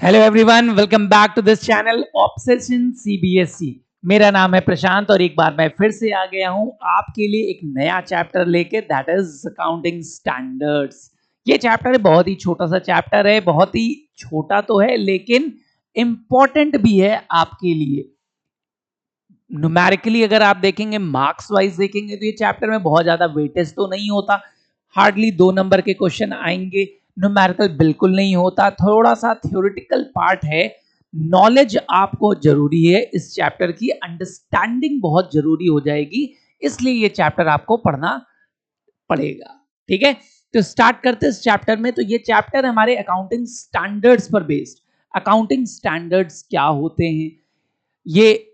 Hello everyone, welcome back to this channel obsession CBSE. मेरा नाम है प्रशांत और एक बार मैं फिर से आ गया हूं आपके लिए एक नया चैप्टर लेके, दैट इज अकाउंटिंग स्टैंडर्ड्स। ये चैप्टर बहुत ही छोटा सा चैप्टर है, बहुत ही छोटा तो है लेकिन इंपॉर्टेंट भी है आपके लिए। न्यूमेरिकली अगर आप देखेंगे, मार्क्स वाइज देखेंगे तो ये चैप्टर में बहुत ज्यादा वेटेज तो नहीं होता, हार्डली 2 नंबर के क्वेश्चन आएंगे। न्यूमेरिकल बिल्कुल नहीं होता, थोड़ा सा थ्योरेटिकल पार्ट है। नॉलेज आपको जरूरी है, इस चैप्टर की अंडरस्टैंडिंग बहुत जरूरी हो जाएगी, इसलिए ये चैप्टर आपको पढ़ना पड़ेगा। ठीक है, तो स्टार्ट करते हैं इस चैप्टर में। तो ये चैप्टर हमारे अकाउंटिंग स्टैंडर्ड्स पर बेस्ड। अकाउंटिंग स्टैंडर्ड्स क्या होते हैं, ये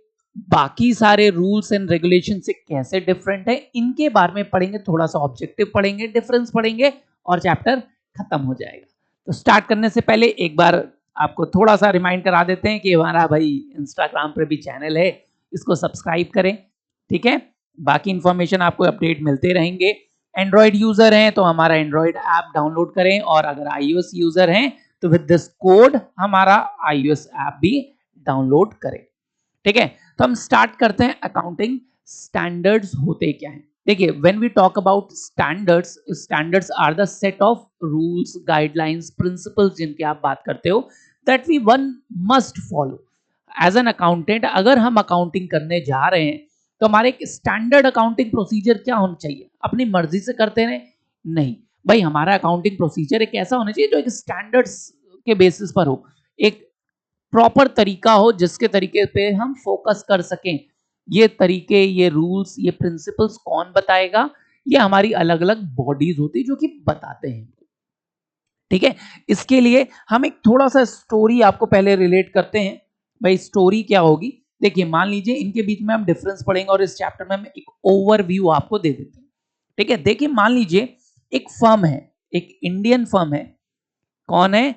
बाकी सारे रूल्स एंड रेगुलेशन से कैसे डिफरेंट है, इनके बारे में पढ़ेंगे। थोड़ा सा ऑब्जेक्टिव पढ़ेंगे, डिफरेंस पढ़ेंगे और चैप्टर खत्म हो जाएगा। तो स्टार्ट करने से पहले एक बार आपको थोड़ा सा रिमाइंड करा देते हैं कि हमारा भाई इंस्टाग्राम पर भी चैनल है, इसको सब्सक्राइब करें। ठीक है, बाकी इंफॉर्मेशन आपको अपडेट मिलते रहेंगे। एंड्रॉयड यूजर हैं तो हमारा एंड्रॉयड ऐप डाउनलोड करें, और अगर iOS यूजर हैं तो विद दिस कोड हमारा iOS ऐप भी डाउनलोड करें। ठीक है, तो हम स्टार्ट करते हैं। अकाउंटिंग स्टैंडर्ड्स होते क्या हैं? देखिए, when we talk about standards, standards are the set of rules, guidelines, principles जिनकी आप बात करते हो, that we one must follow as an accountant. अगर हम अकाउंटिंग करने जा रहे हैं तो हमारे एक स्टैंडर्ड अकाउंटिंग प्रोसीजर क्या होना चाहिए? अपनी मर्जी से करते रहे नहीं भाई, हमारा अकाउंटिंग प्रोसीजर एक ऐसा होना चाहिए जो एक स्टैंडर्ड्स के बेसिस पर हो, एक प्रॉपर तरीका हो जिसके तरीके पे हम फोकस कर सकें। ये तरीके, ये रूल्स, ये प्रिंसिपल्स कौन बताएगा? ये हमारी अलग अलग बॉडीज होती है जो कि बताते हैं। ठीक है, इसके लिए हम एक थोड़ा सा स्टोरी आपको पहले रिलेट करते हैं। भाई स्टोरी क्या होगी? देखिए, मान लीजिए इनके बीच में हम डिफरेंस पढ़ेंगे और इस चैप्टर में हम एक ओवरव्यू आपको दे देते हैं। ठीक है, देखिए मान लीजिए एक फर्म है, एक इंडियन फर्म है। कौन है?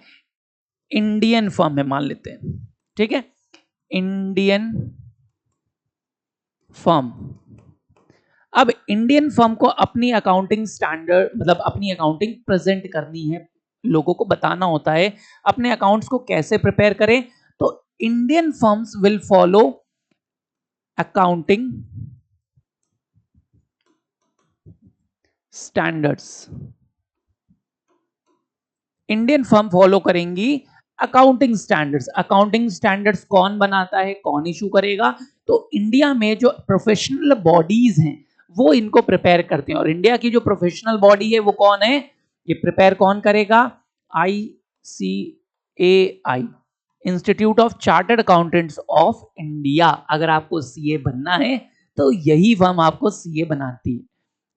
इंडियन फर्म है मान लेते हैं। ठीक है, इंडियन फर्म। अब इंडियन फर्म को अपनी अकाउंटिंग स्टैंडर्ड, मतलब अपनी अकाउंटिंग प्रेजेंट करनी है, लोगों को बताना होता है अपने अकाउंट्स को कैसे प्रिपेयर करें। तो Indian firms will follow accounting standards. Indian firm follow करेंगी अकाउंटिंग स्टैंडर्ड्स। अकाउंटिंग स्टैंडर्ड्स कौन बनाता है, कौन इशू करेगा? तो इंडिया में जो प्रोफेशनल बॉडीज हैं वो इनको प्रिपेयर करते हैं। और इंडिया की जो प्रोफेशनल बॉडी है वो कौन है? ये प्रिपेयर कौन करेगा? ICAI, institute of chartered accountants of India. अगर आपको सीए बनना है तो यही फर्म आपको सीए बनाती है।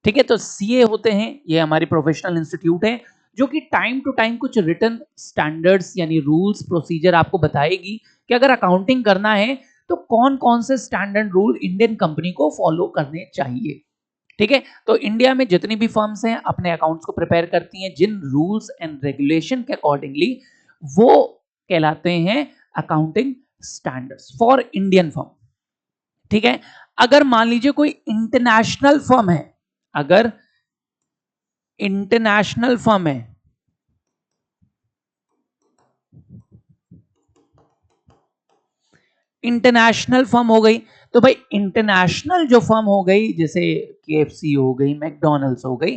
ठीक है, तो सीए होते हैं, ये हमारी प्रोफेशनल इंस्टीट्यूट है जो कि टाइम टू टाइम कुछ रिटन स्टैंडर्ड्स यानी रूल्स प्रोसीजर आपको बताएगी कि अगर अकाउंटिंग करना है तो कौन कौन से स्टैंडर्ड रूल इंडियन कंपनी को फॉलो करने चाहिए। ठीक है, तो इंडिया में जितनी भी फर्म्स हैं अपने अकाउंट्स को प्रिपेयर करती हैं जिन रूल्स एंड रेगुलेशन के अकॉर्डिंगली, वो कहलाते हैं accounting standards for Indian firm. ठीक है, अगर मान लीजिए कोई इंटरनेशनल फर्म है, अगर इंटरनेशनल फर्म है, इंटरनेशनल फर्म हो गई, तो भाई इंटरनेशनल जो फर्म हो गई, जैसे KFC हो गई, मैकडॉनल्ड्स हो गई,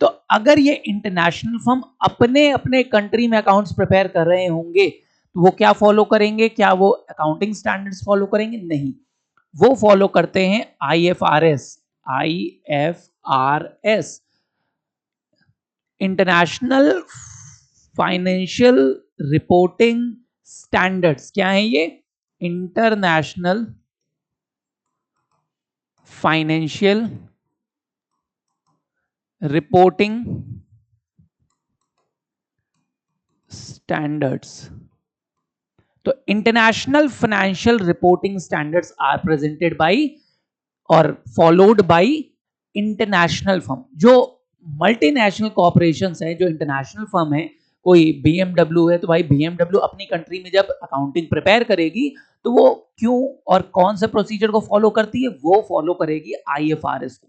तो अगर ये इंटरनेशनल फर्म अपने अपने कंट्री में अकाउंट्स प्रिपेयर कर रहे होंगे तो वो क्या फॉलो करेंगे? क्या वो अकाउंटिंग स्टैंडर्ड्स फॉलो करेंगे? नहीं, वो फॉलो करते हैं IFRS। IFRS, international financial reporting standards. क्या है ये? International financial reporting standards. तो international financial reporting standards are presented by और फॉलोड बाय इंटरनेशनल फर्म। जो मल्टीनेशनल कॉर्पोरेशंस है, जो इंटरनेशनल फर्म है, कोई BMW है तो भाई BMW अपनी कंट्री में जब अकाउंटिंग प्रिपेयर करेगी तो वो क्यों और कौन से प्रोसीजर को फॉलो करती है? वो फॉलो करेगी IFRS को।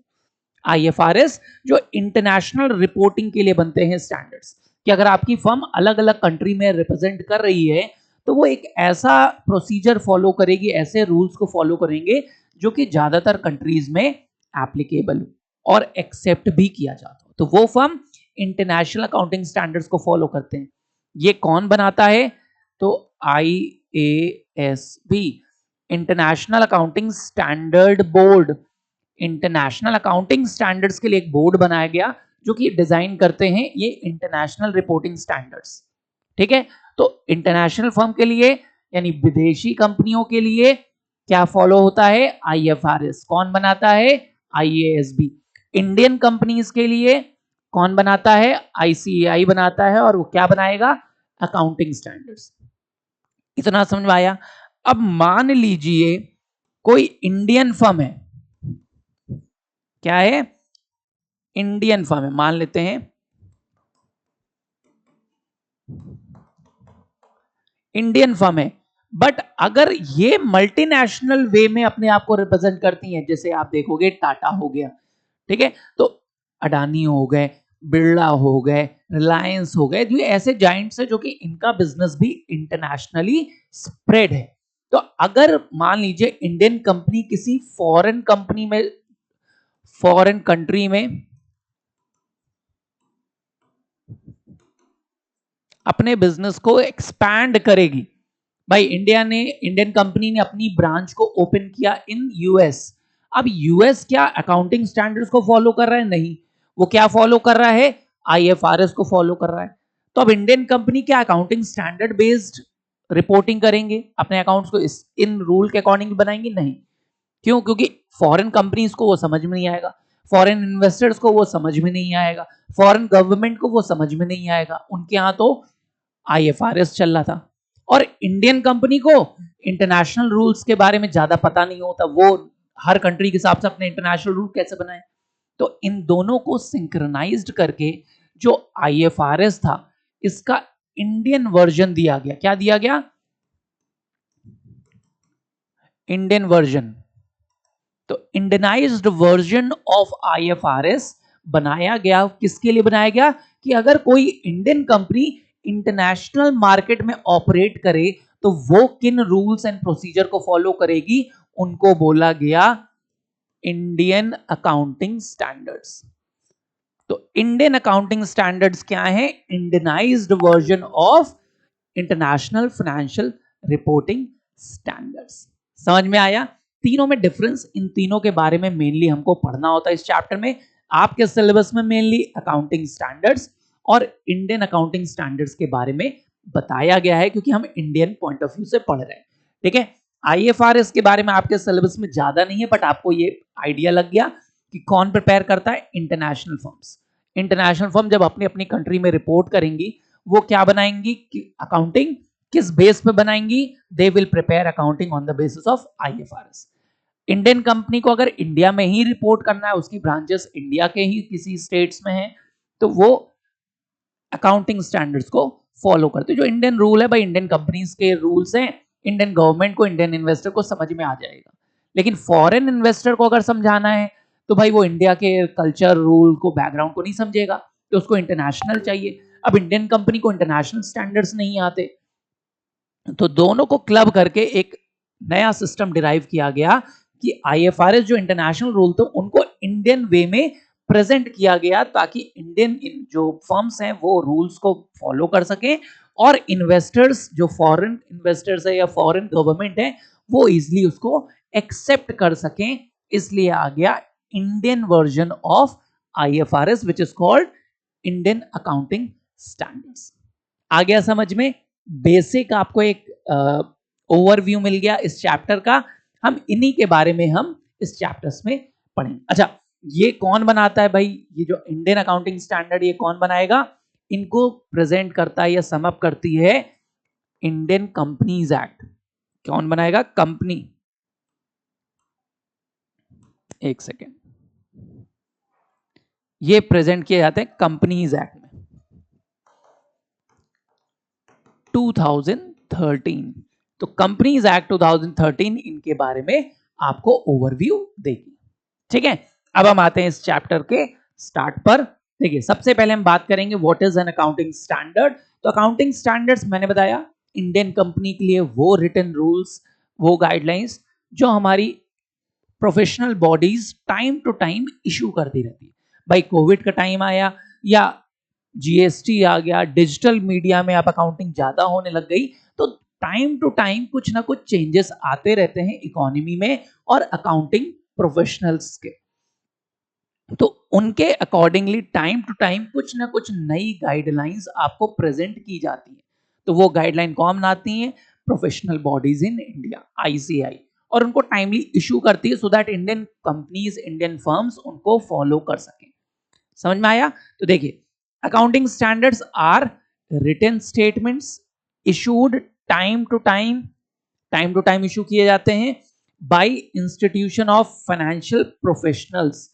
IFRS जो इंटरनेशनल रिपोर्टिंग के लिए बनते हैं स्टैंडर्ड्स, कि अगर आपकी फर्म अलग अलग कंट्री में रिप्रेजेंट कर रही है तो वो एक ऐसा प्रोसीजर फॉलो करेगी, ऐसे रूल्स को फॉलो करेंगे जो कि ज्यादातर कंट्रीज में एप्लीकेबल हो और एक्सेप्ट भी किया जाता हो। तो वो फर्म इंटरनेशनल अकाउंटिंग स्टैंडर्ड्स को फॉलो करते हैं। ये कौन बनाता है? तो IASB, international accounting standard board. International accounting standards के लिए एक बोर्ड बनाया गया जो कि डिजाइन करते हैं ये इंटरनेशनल रिपोर्टिंग स्टैंडर्ड्स। ठीक है, तो इंटरनेशनल फर्म के लिए यानी विदेशी कंपनियों के लिए क्या फॉलो होता है? IFRS। कौन बनाता है? IASB। इंडियन कंपनीज के लिए कौन बनाता है? ICAI बनाता है, और वो क्या बनाएगा? Accounting standards. इतना समझ में आया? अब मान लीजिए कोई इंडियन फर्म है, क्या है? इंडियन फर्म है, मान लेते हैं इंडियन फर्म है, बट अगर ये मल्टीनेशनल वे में अपने आप को रिप्रेजेंट करती हैं, जैसे आप देखोगे टाटा हो गया, ठीक है, तो अडानी हो गए, बिरला हो गए, रिलायंस हो गए, ये ऐसे जाइंट्स है जो कि इनका बिजनेस भी इंटरनेशनली स्प्रेड है। तो अगर मान लीजिए इंडियन कंपनी किसी फॉरेन कंपनी में, फॉरेन कंट्री में अपने बिजनेस को एक्सपैंड करेगी, भाई इंडियन कंपनी ने अपनी ब्रांच को ओपन किया इन यूएस। अब यूएस क्या अकाउंटिंग स्टैंडर्ड्स को फॉलो कर रहा है? नहीं, वो क्या फॉलो कर रहा है? IFRS को फॉलो कर रहा है। तो अब इंडियन कंपनी क्या अकाउंटिंग स्टैंडर्ड बेस्ड रिपोर्टिंग करेंगे, अपने अकाउंट्स को इन रूल के अकॉर्डिंग बनाएंगे? नहीं। क्यों? क्योंकि फॉरेन कंपनीज को वो समझ में नहीं आएगा, फॉरेन इन्वेस्टर्स को वो समझ में नहीं आएगा, फॉरेन गवर्नमेंट को वो समझ में नहीं आएगा। उनके यहां तो IFRS चल रहा था, और इंडियन कंपनी को इंटरनेशनल रूल्स के बारे में ज्यादा पता नहीं होता, वो हर कंट्री के हिसाब से अपने इंटरनेशनल रूल कैसे बनाए। तो इन दोनों को सिंक्रोनाइज्ड करके जो IFRS था, इसका इंडियन वर्जन दिया गया। क्या दिया गया? Indian version. तो इंडियनाइज्ड वर्जन ऑफ IFRS बनाया गया। किसके लिए बनाया गया? कि अगर कोई इंडियन कंपनी इंटरनेशनल मार्केट में ऑपरेट करे तो वो किन रूल्स एंड प्रोसीजर को फॉलो करेगी, उनको बोला गया इंडियन अकाउंटिंग स्टैंडर्ड्स। तो इंडियन अकाउंटिंग स्टैंडर्ड्स क्या है? Indianised version of international financial reporting standards. समझ में आया? तीनों में डिफरेंस, इन तीनों के बारे में मेनली हमको पढ़ना होता है इस चैप्टर में। आपके सिलेबस में मेनली अकाउंटिंग स्टैंडर्ड्स और इंडियन अकाउंटिंग स्टैंडर्ड्स के बारे में बताया गया है, क्योंकि हम इंडियन पॉइंट ऑफ व्यू से पढ़ रहे हैं। ठीक है, IFRS के बारे में आपके सिलेबस में ज्यादा नहीं है, बट आपको ये आइडिया लग गया कि कौन प्रिपेयर करता है? International firms. इंटरनेशनल फर्म जब अपनी अपनी कंट्री में रिपोर्ट करेंगी, वो क्या बनाएंगी? अकाउंटिंग किस बेस पे बनाएंगी? They will prepare accounting on the basis of IFRS। Indian company को अगर इंडिया में ही रिपोर्ट करना है, उसकी ब्रांचेस इंडिया के ही किसी स्टेट्स में है, तो वो अकाउंटिंग स्टैंडर्ड्स को फॉलो करते हैं। जो इंडियन रूल है भाई, इंडियन कंपनीज के रूल्स हैं, इंडियन गवर्नमेंट को, इंडियन इन्वेस्टर को समझ में आ जाएगा। लेकिन फॉरेन इन्वेस्टर को अगर समझाना है तो भाई वो इंडिया के कल्चर, रूल को, बैकग्राउंड को नहीं समझेगा, तो उसको इंटरनेशनल चाहिए। अब इंडियन कंपनी को इंटरनेशनल स्टैंडर्ड्स नहीं आते, तो दोनों को क्लब करके एक नया सिस्टम डिराइव किया गया कि IFRS जो इंटरनेशनल रूल थे उनको इंडियन वे में प्रेजेंट किया गया, ताकि इंडियन जो फर्म्स हैं वो रूल्स को फॉलो कर सकें, और इन्वेस्टर्स, जो फॉरेन इन्वेस्टर्स है या फॉरेन गवर्नमेंट है, वो इजिली उसको एक्सेप्ट कर सकें। इसलिए आ गया Indian version of IFRS which is called Indian accounting standards. आ गया समझ में? बेसिक आपको एक ओवरव्यू मिल गया इस चैप्टर का। हम इन्हीं के बारे में हम इस चैप्टर्स में पढ़ेंगे। अच्छा, ये कौन बनाता है भाई? ये जो इंडियन अकाउंटिंग स्टैंडर्ड, ये कौन बनाएगा? इनको प्रेजेंट करता है या समअप करती है इंडियन कंपनीज एक्ट। कौन बनाएगा? कंपनी। एक सेकेंड, ये प्रेजेंट किए जाते हैं कंपनीज एक्ट में 2013। तो कंपनीज एक्ट 2013, इनके बारे में आपको ओवरव्यू देगी। ठीक है, अब हम आते हैं इस चैप्टर के स्टार्ट पर। देखिए, सबसे पहले हम बात करेंगे what is an accounting standard. तो अकाउंटिंग स्टैंडर्ड्स मैंने बताया इंडियन कंपनी के लिए वो रिटन रूल्स, वो गाइडलाइंस जो हमारी professional bodies time to time issue करती रहती है। भाई कोविड का टाइम आया या जीएसटी आ गया, डिजिटल मीडिया में अब अकाउंटिंग ज्यादा होने लग गई, तो टाइम टू टाइम कुछ ना कुछ चेंजेस आते रहते हैं इकोनॉमी में और अकाउंटिंग प्रोफेशनल्स के। तो उनके अकॉर्डिंगली टाइम टू टाइम कुछ ना कुछ नई गाइडलाइंस आपको प्रेजेंट की जाती है। तो वो गाइडलाइन कौन बनाती है? Professional bodies in India, ICI, और उनको टाइमली इशू करती है so that Indian companies, Indian firms उनको फॉलो कर सकें। समझ में आया? तो देखिए, accounting standards are written statements issued time to time issue किए जाते हैं by institution of financial professionals.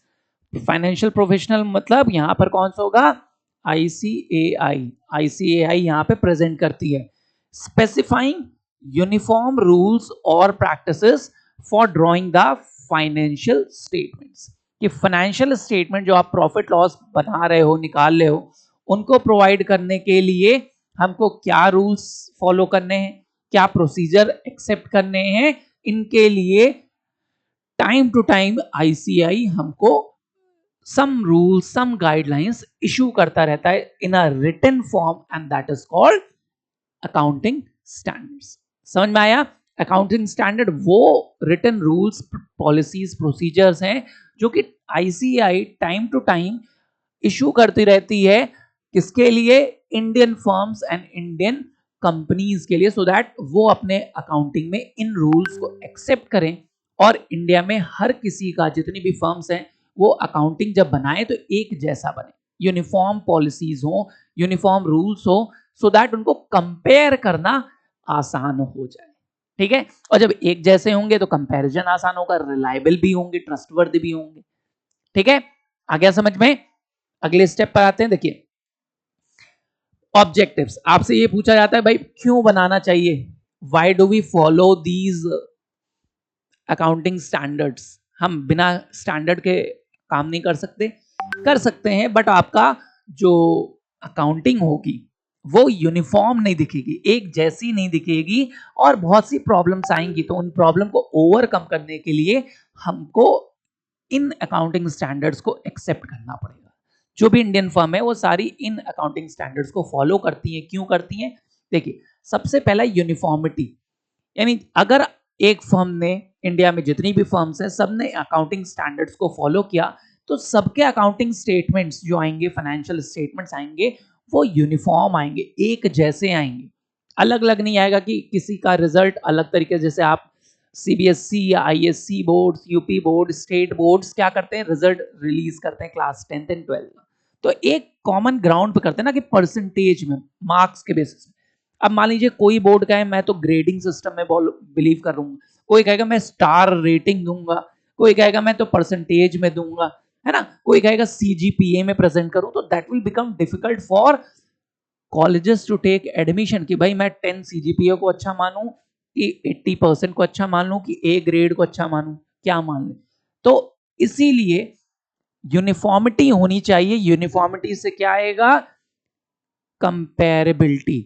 Financial professional मतलब यहां पर कौन सा होगा? आईसीएआई। आईसीएआई यहां पे प्रेजेंट करती है, स्पेसिफाइंग यूनिफॉर्म रूल्स और practices for drawing the financial statements. कि फाइनेंशियल स्टेटमेंट जो आप प्रॉफिट लॉस बना रहे हो, निकाल रहे हो, उनको प्रोवाइड करने के लिए हमको क्या रूल्स फॉलो करने हैं, क्या प्रोसीजर एक्सेप्ट करने हैं, इनके लिए टाइम टू टाइम आईसीआई हमको some rules, some guidelines issue करता रहता है in a written form, and that is called accounting standards. समझ में आया? अकाउंटिंग स्टैंडर्ड वो रिटन रूल्स, पॉलिसीज, प्रोसीजर्स हैं जो कि ICI time to time issue करती रहती है। किसके लिए? Indian firms and Indian companies के लिए, सो दैट वो अपने अकाउंटिंग में इन रूल्स को एक्सेप्ट करें और इंडिया में हर किसी का, जितनी भी फर्म्स हैं, वो अकाउंटिंग जब बनाए तो एक जैसा बने, यूनिफॉर्म पॉलिसीज हो, यूनिफॉर्म रूल्स हो, सो दैट उनको कंपेयर करना आसान हो जाए। ठीक है? और जब एक जैसे होंगे तो कंपैरिजन आसान होगा, रिलायबल भी होंगे, ट्रस्टवर्दी भी होंगे। ठीक है? आ गया समझ में? अगले स्टेप पर आते हैं। देखिए, ऑब्जेक्टिव्स। आपसे ये पूछा जाता है भाई क्यों बनाना चाहिए, why do we follow these accounting standards. हम बिना स्टैंडर्ड के काम नहीं कर सकते, कर सकते हैं, बट आपका जो अकाउंटिंग होगी वो यूनिफॉर्म नहीं दिखेगी, एक जैसी नहीं दिखेगी, और बहुत सी प्रॉब्लम्स आएंगी। तो उन प्रॉब्लम को ओवरकम करने के लिए हमको इन अकाउंटिंग स्टैंडर्ड्स को एक्सेप्ट करना पड़ेगा। जो भी इंडियन फर्म है वो सारी इन अकाउंटिंग स्टैंडर्ड्स को फॉलो करती हैं। क्यों करती हैं? देखिए, सबसे पहला यूनिफॉर्मिटी, यानी अगर एक फर्म ने, इंडिया में जितनी भी फर्म्स हैं, सबने अकाउंटिंग स्टैंडर्ड्स को फॉलो किया, तो सबके अकाउंटिंग स्टेटमेंट्स जो आएंगे, फाइनेंशियल स्टेटमेंट्स आएंगे, वो यूनिफॉर्म आएंगे, एक जैसे आएंगे, अलग अलग नहीं आएगा कि किसी का रिजल्ट अलग तरीके। जैसे आप सीबीएसई या ISC board, UP board, state boards क्या करते हैं? रिजल्ट रिलीज करते हैं क्लास 10th एंड 12th में, तो एक कॉमन ग्राउंड पे करते हैं ना, कि परसेंटेज में, मार्क्स के बेसिस में। अब मान लीजिए कोई बोर्ड का है, मैं तो ग्रेडिंग सिस्टम में बिलीव कर रहा हूँ, कोई कहेगा मैं स्टार रेटिंग दूंगा, कोई कहेगा मैं तो परसेंटेज में दूंगा, है ना, कोई कहेगा सीजीपीए में प्रेजेंट करूं, तो that will become difficult for colleges to take admission. कि भाई मैं 10 सीजीपीए को अच्छा मानूं, कि 80% को अच्छा मान लूं, कि ए ग्रेड को अच्छा मानूं, क्या मान लें। तो इसीलिए यूनिफॉर्मिटी होनी चाहिए। यूनिफॉर्मिटी से क्या आएगा? कंपेरेबिलिटी।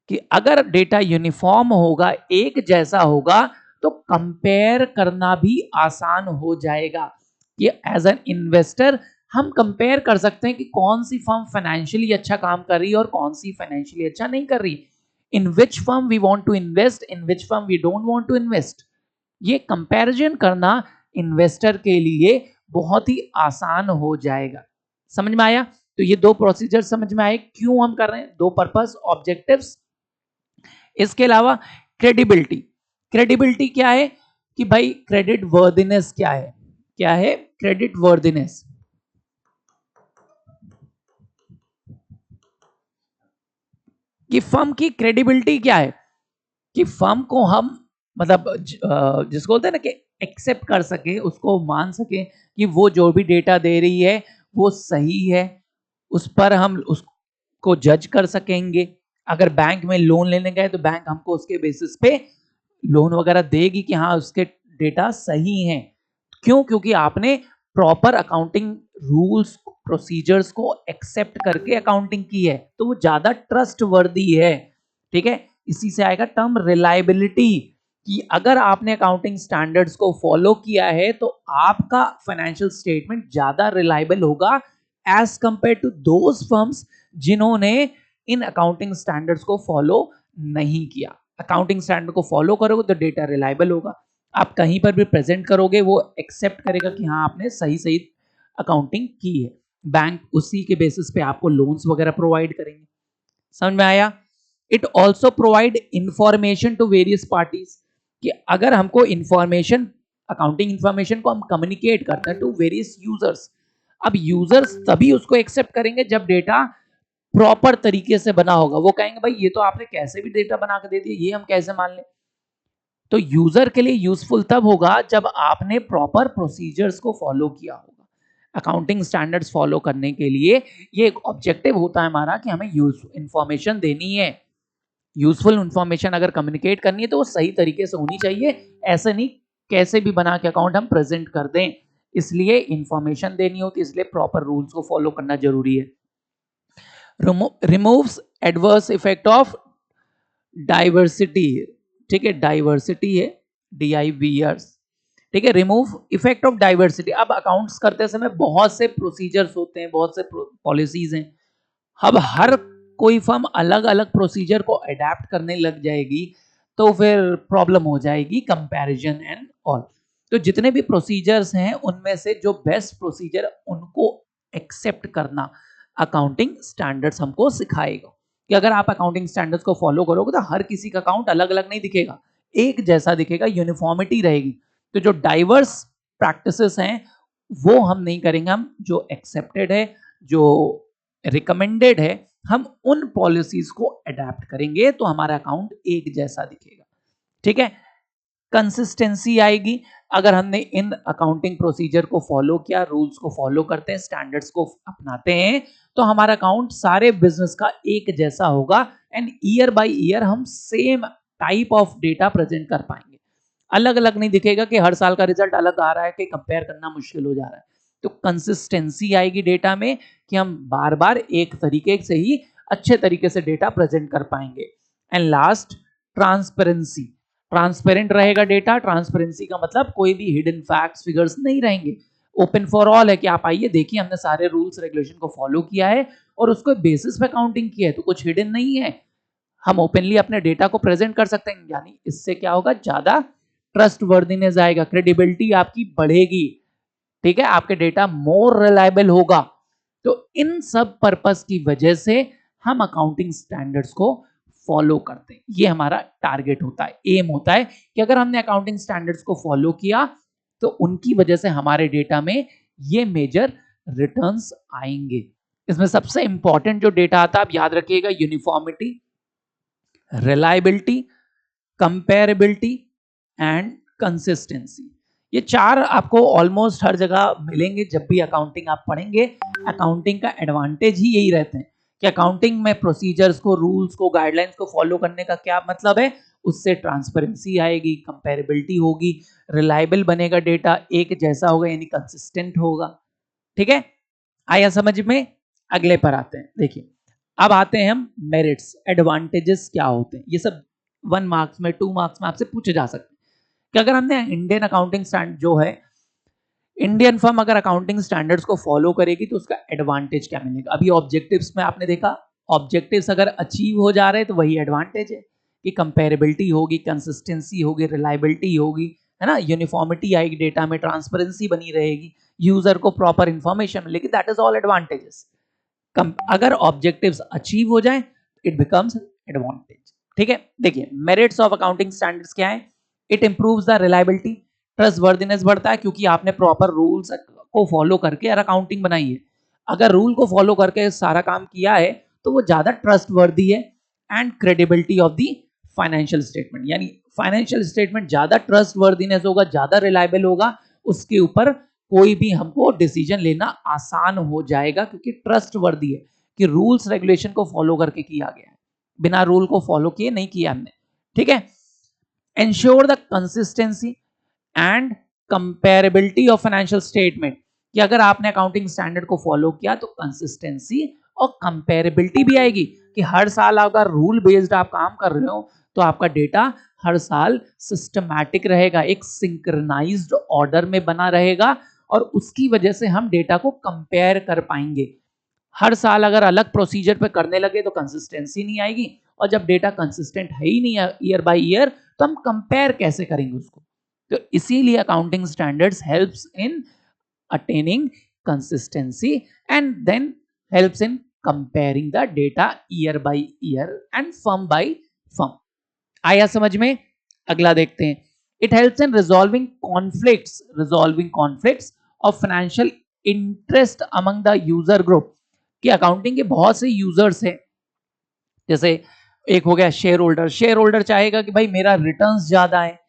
कि अगर डेटा यूनिफॉर्म होगा, एक जैसा होगा, तो कंपेयर करना भी आसान हो जाएगा। कि एज एन इन्वेस्टर हम कंपेयर कर सकते हैं कि कौन सी फर्म फाइनेंशियली अच्छा काम कर रही है और कौन सी फाइनेंशियली अच्छा नहीं कर रही, in which firm we want to invest, in which firm we don't want to invest. ये कंपैरिजन करना इन्वेस्टर के लिए बहुत ही आसान हो जाएगा। समझ में आया? तो ये दो प्रोसीजर समझ में आए क्यों हम कर रहे हैं, दो पर्पस, ऑब्जेक्टिव्स। इसके अलावा क्रेडिबिलिटी। क्रेडिबिलिटी क्या है? कि भाई क्रेडिट वर्दिनेस क्या है? क्या है क्रेडिट वर्दिनेस? कि फर्म की क्रेडिबिलिटी क्या है? कि फर्म को हम, मतलब जिसको बोलते हैं ना, कि एक्सेप्ट कर सके, उसको मान सके कि वो जो भी डेटा दे रही है वो सही है, उस पर हम उसको जज कर सकेंगे। अगर बैंक में लोन लेने गए तो बैंक हमको उसके बेसिस पे लोन वगैरह देगी कि हाँ उसके डेटा सही हैं। क्यों? क्योंकि आपने प्रॉपर अकाउंटिंग रूल्स, प्रोसीजर्स को एक्सेप्ट करके अकाउंटिंग की है, तो वो ज्यादा ट्रस्ट वर्दी है। ठीक है? इसी से आएगा टर्म रिलायबिलिटी, कि अगर आपने अकाउंटिंग स्टैंडर्ड्स को फॉलो किया है तो आपका फाइनेंशियल स्टेटमेंट ज्यादा रिलायबल होगा as compared to those firms जिन्होंने इन अकाउंटिंग स्टैंडर्ड्स को फॉलो नहीं किया। अकाउंटिंग स्टैंडर्ड को फॉलो करोगे तो डेटा रिलायबल होगा, आप कहीं पर भी प्रेजेंट करोगे वो एक्सेप्ट करेगा कि हाँ आपने सही सही अकाउंटिंग की है। बैंक उसी के बेसिस पे आपको लोन्स वगैरह प्रोवाइड करेंगे। समझ में आया? It also provide information to various parties, कि अगर हमको इंफॉर्मेशन, अकाउंटिंग इंफॉर्मेशन को हम कम्युनिकेट करते हैं टू वेरियस यूजर्स, अब यूजर्स तभी उसको एक्सेप्ट करेंगे जब डेटा प्रॉपर तरीके से बना होगा। वो कहेंगे भाई ये तो आपने कैसे भी डेटा बना के दे दिया, ये हम कैसे मान लें। तो यूजर के लिए यूजफुल तब होगा जब आपने प्रॉपर प्रोसीजर्स को फॉलो किया होगा। अकाउंटिंग स्टैंडर्ड्स फॉलो करने के लिए ये एक ऑब्जेक्टिव होता है हमारा कि हमें इंफॉर्मेशन देनी है, यूजफुल इंफॉर्मेशन अगर कम्युनिकेट करनी है तो वो सही तरीके से होनी चाहिए, ऐसे नहीं कैसे भी बना के अकाउंट हम प्रेजेंट कर दें। इसलिए इंफॉर्मेशन देनी होती है, इसलिए प्रॉपर रूल्स को फॉलो करना जरूरी है। Removes adverse effect of diversity, ठीक है, डाइवर्सिटी है DIVRS, ठीक है, रिमूव इफेक्ट ऑफ डाइवर्सिटी। अब अकाउंट्स करते समय बहुत से प्रोसीजर्स होते हैं, बहुत से पॉलिसीज हैं, अब हर कोई फर्म अलग अलग प्रोसीजर को अडेप्ट करने लग जाएगी तो फिर प्रॉब्लम हो जाएगी कंपैरिजन एंड ऑल। तो जितने भी प्रोसीजर्स हैं उनमें से जो बेस्ट प्रोसीजर उनको एक्सेप्ट करना अकाउंटिंग स्टैंडर्ड्स हमको सिखाएगा, कि अगर आप अकाउंटिंग स्टैंडर्ड्स को फॉलो करोगे तो हर किसी का अकाउंट अलग अलग नहीं दिखेगा, एक जैसा दिखेगा, यूनिफॉर्मिटी रहेगी। तो जो डाइवर्स प्रैक्टिसेस हैं वो हम नहीं करेंगे, हम जो एक्सेप्टेड है, जो रिकमेंडेड है, हम उन पॉलिसीज को अडेप्ट करेंगे तो हमारा अकाउंट एक जैसा दिखेगा। ठीक है, कंसिस्टेंसी आएगी अगर हमने इन अकाउंटिंग प्रोसीजर को फॉलो किया, रूल्स को फॉलो करते हैं, स्टैंडर्ड्स को अपनाते हैं, तो हमारा अकाउंट सारे बिजनेस का एक जैसा होगा एंड ईयर बाय ईयर हम same type of data present कर पाएंगे। अलग अलग नहीं दिखेगा कि हर साल का रिजल्ट अलग आ रहा है, कि कंपेयर करना मुश्किल हो जा रहा है। तो कंसिस्टेंसी आएगी डेटा में कि हम बार बार एक तरीके से ही अच्छे तरीके से डेटा प्रेजेंट कर पाएंगे। एंड लास्ट, ट्रांसपेरेंसी, ट्रांसपेरेंट रहेगा डेटा। ट्रांसपेरेंसी का मतलब कोई भी हिडन फैक्ट्स फिगर्स नहीं रहेंगे, ओपन फॉर ऑल है कि आप आइए देखिए हमने सारे रूल्स रेगुलेशन को फॉलो किया है और उसको बेसिस पे काउंटिंग की है, तो कुछ हिडन नहीं है, हम ओपनली अपने डेटा को प्रेजेंट कर सकते हैं। यानी इससे क्या होगा, ज्यादा ट्रस्ट वर्दीनेस आएगा, क्रेडिबिलिटी आपकी बढ़ेगी, ठीक है, आपके डेटा मोर रिलायबल होगा। तो इन सब पर्पस की वजह से हम अकाउंटिंग स्टैंडर्ड्स को फॉलो करते हैं, ये हमारा टारगेट होता है, एम होता है कि अगर हमने अकाउंटिंग स्टैंडर्ड्स को फॉलो किया तो उनकी वजह से हमारे डेटा में ये मेजर रिटर्न्स आएंगे। इसमें सबसे इंपॉर्टेंट जो डेटा आता है आप याद रखिएगा, uniformity, reliability, comparability and consistency. ये चार आपको ऑलमोस्ट हर जगह मिलेंगे जब भी अकाउंटिंग आप पढ़ेंगे। अकाउंटिंग का एडवांटेज ही यही रहते हैं कि अकाउंटिंग में प्रोसीजर्स को, रूल्स को, गाइडलाइंस को फॉलो करने का क्या मतलब है, उससे ट्रांसपेरेंसी आएगी, कंपेरेबिलिटी होगी, रिलायबल बनेगा डेटा, एक जैसा होगा यानी कंसिस्टेंट होगा। ठीक है, आया समझ में? अगले पर आते हैं, देखिए अब आते हैं हम मेरिट्स, एडवांटेजेस क्या होते हैं। ये सब 1 मार्क्स में, 2 मार्क्स में आपसे पूछे जा सकते हैं कि अगर हमने इंडियन अकाउंटिंग स्टैंडर्ड जो है, इंडियन फर्म अगर अकाउंटिंग स्टैंडर्ड्स को फॉलो करेगी तो उसका एडवांटेज क्या मिलेगा। अभी ऑब्जेक्टिव्स में आपने देखा, ऑब्जेक्टिव्स अगर अचीव हो जा रहे हैं तो वही एडवांटेज है कि कंपेरेबिलिटी होगी, कंसिस्टेंसी होगी, रिलायबिलिटी होगी, है ना, यूनिफॉर्मिटी आएगी डेटा में, ट्रांसपेरेंसी बनी रहेगी, यूजर को प्रॉपर इंफॉर्मेशन मिलेगी, दैट इज ऑल एडवांटेजेस। अगर ऑब्जेक्टिव्स अचीव हो जाए इट बिकम्स एडवांटेज। ठीक है, देखिए मेरिट्स ऑफ अकाउंटिंग स्टैंडर्ड्स क्या है। It improves the reliability, trust worthiness बढ़ता है क्योंकि आपने प्रॉपर रूल्स को फॉलो करके यार अकाउंटिंग बनाई है। अगर रूल को फॉलो करके सारा काम किया है तो वो ज्यादा ट्रस्ट वर्दी है। And credibility of the financial statement, यानी फाइनेंशियल स्टेटमेंट ज्यादा ट्रस्ट वर्दीनेस होगा, ज्यादा रिलायबल होगा, उसके ऊपर कोई भी हमको डिसीजन लेना आसान हो जाएगा क्योंकि ट्रस्ट वर्दी है कि रूल्स रेगुलेशन को फॉलो करके किया गया है, बिना रूल को फॉलो किए नहीं किया हमने। ठीक है, ensure the consistency and comparability of financial statement, कि अगर आपने अकाउंटिंग स्टैंडर्ड को फॉलो किया तो कंसिस्टेंसी और कंपेरेबिलिटी भी आएगी कि हर साल अगर रूल बेस्ड आप काम कर रहे हो तो आपका डेटा हर साल सिस्टमैटिक रहेगा, एक सिंक्रोनाइज्ड ऑर्डर में बना रहेगा और उसकी वजह से हम डेटा को कंपेयर कर पाएंगे। हर साल अगर अलग प्रोसीजर पे करने लगे तो कंसिस्टेंसी नहीं आएगी, और जब डेटा कंसिस्टेंट है ही नहीं ईयर बाय ईयर तो हम कंपेयर कैसे करेंगे उसको। तो इसीलिए accounting standards helps in attaining consistency and then helps in comparing the data year by year and firm by firm। आया समझ में? अगला देखते हैं। It helps in resolving conflicts of financial interest among the user group। कि accounting के बहुत से यूजर्स हैं, जैसे एक हो गया शेयर होल्डर, शेयर होल्डर चाहेगा कि भाई मेरा रिटर्न्स ज्यादा है।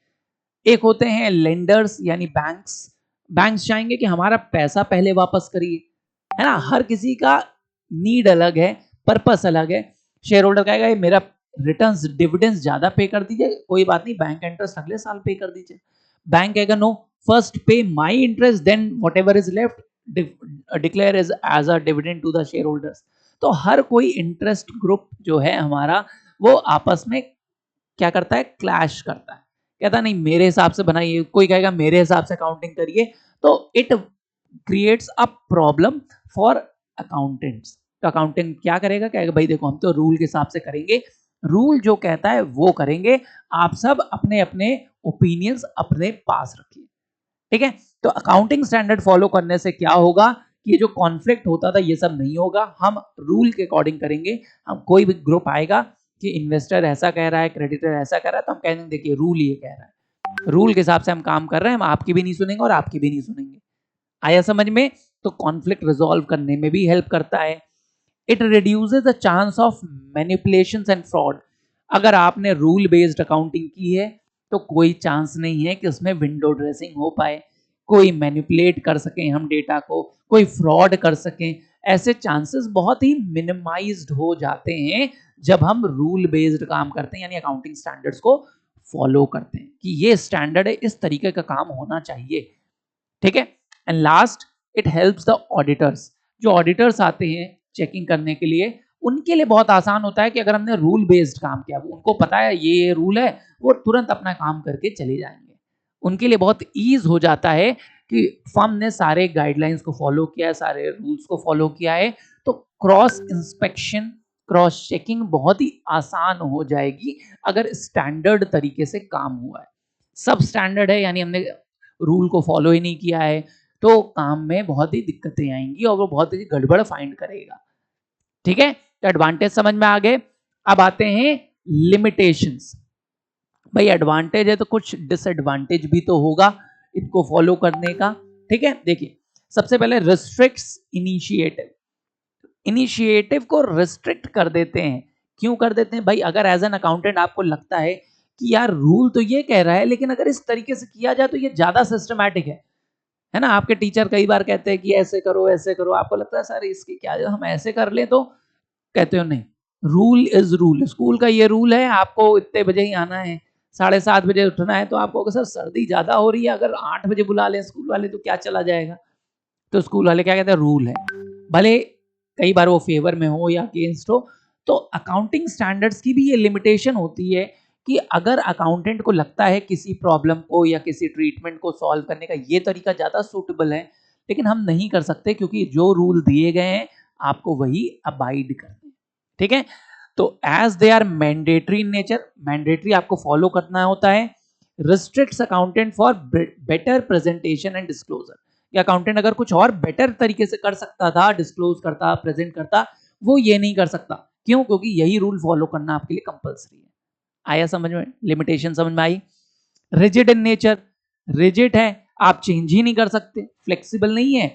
एक होते हैं लेंडर्स यानी बैंक्स, बैंक्स चाहेंगे कि हमारा पैसा पहले वापस करिए, है ना। हर किसी का नीड अलग है, पर्पस अलग है। शेयर होल्डर कहेगा ये मेरा रिटर्न्स डिविडेंड्स ज्यादा पे कर दीजिए, कोई बात नहीं बैंक इंटरेस्ट अगले साल पे कर दीजिए। बैंक कहेगा no, first pay my interest then whatever is left declare as a dividend to the shareholders. तो हर कोई इंटरेस्ट ग्रुप जो है हमारा वो आपस में क्या करता है, क्लैश करता है, कहता नहीं मेरे हिसाब से बनाइए, कोई कहेगा मेरे हिसाब से अकाउंटिंग करिए। तो it creates a problem for accountants. तो अकाउंटेंट क्या करेगा, कहेगा भाई देखो हम तो रूल के हिसाब से करेंगे, रूल जो कहता है वो करेंगे, आप सब अपने अपने ओपिनियंस अपने पास रखिए, ठीक है। तो अकाउंटिंग स्टैंडर्ड फॉलो करने से क्या होगा कि ये जो कॉन्फ्लिक्ट होता था ये सब नहीं होगा, हम रूल के अकॉर्डिंग करेंगे। हम कोई भी ग्रुप आएगा कि इन्वेस्टर ऐसा कह रहा है, क्रेडिटर ऐसा कह रहा है, तो हम कहेंगे देखिए रूल ये कह रहा है, रूल के हिसाब से हम काम कर रहे हैं, हम आपकी भी नहीं सुनेंगे और आपकी भी नहीं सुनेंगे। आया समझ में? तो कॉन्फ्लिक्ट रिजॉल्व करने में भी हेल्प करता है। It reduces the chance of manipulations and fraud. अगर आपने रूल बेस्ड अकाउंटिंग की है तो कोई चांस नहीं है कि उसमें विंडो ड्रेसिंग हो पाए, कोई मैनिपुलेट कर सकें हम डेटा को, कोई फ्रॉड कर सकें। ऐसे चांसेस बहुत ही मिनिमाइज्ड हो जाते हैं जब हम रूल बेस्ड काम करते हैं, यानी अकाउंटिंग स्टैंडर्ड्स को फॉलो करते हैं कि ये स्टैंडर्ड है, इस तरीके का काम होना चाहिए, ठीक है। And last, it helps the auditors. जो ऑडिटर्स आते हैं चेकिंग करने के लिए, उनके लिए बहुत आसान होता है कि अगर हमने रूल बेस्ड काम किया, उनको पता है ये रूल है, वो तुरंत अपना काम करके चले जाएंगे। उनके लिए बहुत ईज हो जाता है कि फर्म ने सारे गाइडलाइंस को फॉलो किया है, सारे रूल्स को फॉलो किया है, तो क्रॉस इंस्पेक्शन, क्रॉस चेकिंग बहुत ही आसान हो जाएगी अगर स्टैंडर्ड तरीके से काम हुआ है। सब स्टैंडर्ड है यानी हमने रूल को फॉलो ही नहीं किया है, तो काम में बहुत ही दिक्कतें आएंगी और वो बहुत ही गड़बड़ फाइंड करेगा, ठीक है। तो एडवांटेज समझ में आ गए। अब आते हैं लिमिटेशंस। भाई एडवांटेज है तो कुछ डिसएडवांटेज भी तो होगा इनको फॉलो करने का, ठीक है। देखिए सबसे पहले रिस्ट्रिक्ट्स इनिशिएटिव। इनिशिएटिव को रिस्ट्रिक्ट कर देते हैं। क्यों कर देते हैं भाई? अगर एज एन अकाउंटेंट आपको लगता है कि यार रूल तो ये कह रहा है लेकिन अगर इस तरीके से किया जाए तो ये ज्यादा सिस्टमैटिक है ना। आपके टीचर कई बार कहते हैं कि ऐसे करो ऐसे करो, आपको लगता है सर इसकी क्या हम ऐसे कर लें, तो कहते हो नहीं, रूल इज रूल, स्कूल का ये रूल है, आपको इतने बजे ही आना है, 7:30 बजे उठना है। तो आपको सर सर्दी ज्यादा हो रही है, अगर 8 बजे बुला लें स्कूल वाले तो क्या चला जाएगा। तो स्कूल वाले क्या कहते हैं, रूल है, भले कई बार वो फेवर में हो या अगेंस्ट हो। तो अकाउंटिंग स्टैंडर्ड्स की भी ये लिमिटेशन होती है कि अगर अकाउंटेंट को लगता है किसी प्रॉब्लम को या किसी ट्रीटमेंट को सॉल्व करने का ये तरीका ज़्यादा सूटेबल है, लेकिन हम नहीं कर सकते क्योंकि जो रूल दिए गए हैं आपको वही अबाइड करने हैं, ठीक है। तो as they are mandatory in nature, mandatory आपको फॉलो करना होता है। Restricts accountant for better presentation and disclosure. या अकाउंटेंट अगर कुछ और बेटर तरीके से कर सकता था, डिस्क्लोज करता, प्रेजेंट करता, वो ये नहीं कर सकता। क्यों? क्योंकि यही रूल फॉलो करना आपके लिए कंपलसरी है। आया समझ में? लिमिटेशन समझ में आई। रिजिड इन नेचर, रिजिड है, आप चेंज ही नहीं कर सकते, फ्लेक्सिबल नहीं है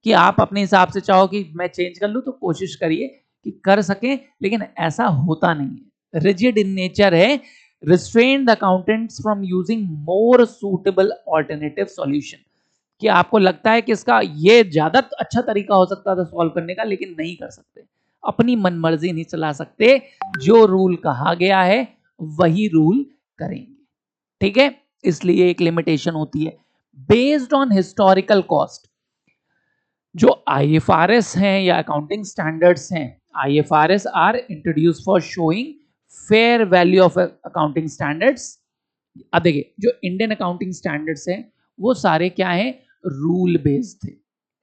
कि आप अपने हिसाब से चाहो कि मैं चेंज कर लूं, तो कोशिश करिए कि कर सकें, लेकिन ऐसा होता नहीं है। रिजिड इन नेचर है। Restrain the accountants from using more suitable alternative solution, कि आपको लगता है कि इसका ये ज्यादा अच्छा तरीका हो सकता था सॉल्व करने का, लेकिन नहीं कर सकते, अपनी मनमर्जी नहीं चला सकते, जो रूल कहा गया है वही रूल करेंगे, ठीक है। इसलिए एक लिमिटेशन होती है। बेस्ड ऑन हिस्टोरिकल कॉस्ट, जो आईएफआरएस हैं या अकाउंटिंग स्टैंडर्ड्स हैं, IFRS are introduce for showing fair value of accounting standards. अब देखिए जो इंडियन अकाउंटिंग स्टैंडर्ड्स हैं वो सारे क्या है, रूल बेस्ड थे।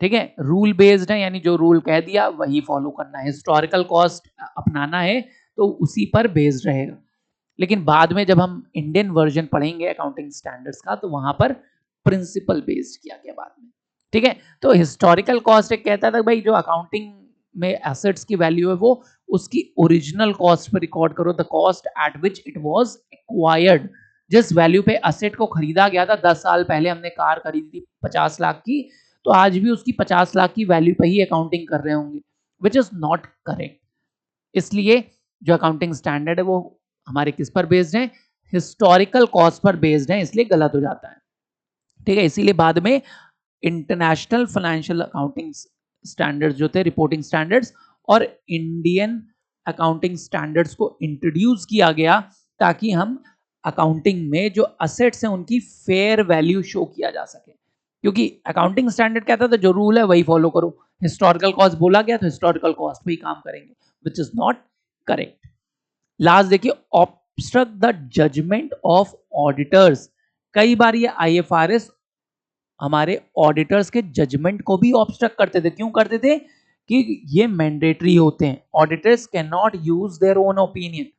ठीक है, रूल बेस्ड है, यानी जो रूल कह दिया वही फॉलो करना है। हिस्टोरिकल कॉस्ट अपनाना है तो उसी पर बेस्ड रहेगा। लेकिन बाद में जब हम इंडियन वर्जन पढ़ेंगे अकाउंटिंग स्टैंडर्ड्स का तो वहां पर प्रिंसिपल बेस्ड किया गया बाद में। ठीक है, तो हिस्टोरिकल कॉस्ट एक कहता था भाई जो अकाउंटिंग में एसेट्स की वैल्यू है वो उसकी ओरिजिनल कॉस्ट पर रिकॉर्ड करो, the cost at which it was acquired. जिस वैल्यू पे असेट को खरीदा गया था, 10 साल पहले हमने कार खरीदी थी 50 लाख की, तो आज भी उसकी 50 लाख की वैल्यू पे ही अकाउंटिंग कर रहे होंगे, विच इज नॉट करेक्ट। इसलिए जो अकाउंटिंग स्टैंडर्ड है वो हमारे किस पर बेस्ड है, हिस्टोरिकल कॉस्ट पर बेस्ड है, इसलिए गलत हो जाता है। ठीक है, इसीलिए बाद में इंटरनेशनल फाइनेंशियल अकाउंटिंग स्टैंडर्ड्स जो थे, रिपोर्टिंग स्टैंडर्ड्स और इंडियन अकाउंटिंग स्टैंडर्ड्स को इंट्रोड्यूस किया गया ताकि हम अकाउंटिंग में जो असेट्स हैं उनकी फेयर वैल्यू शो किया जा सके। क्योंकि अकाउंटिंग स्टैंडर्ड कहता था जो रूल है वही फॉलो करो, हिस्टोरिकल कॉस्ट बोला गया तो हिस्टोरिकल कॉस्ट पे ही काम करेंगे, which is not correct. Last देखिए, obstruct the judgement of auditors. कई बार ये IFRS हमारे ऑडिटर्स के जजमेंट को भी ऑब्स्ट्रक्ट करते थे। क्यों करते थे? कि ये मैंडेटरी होते हैं, auditors can not use their own opinion.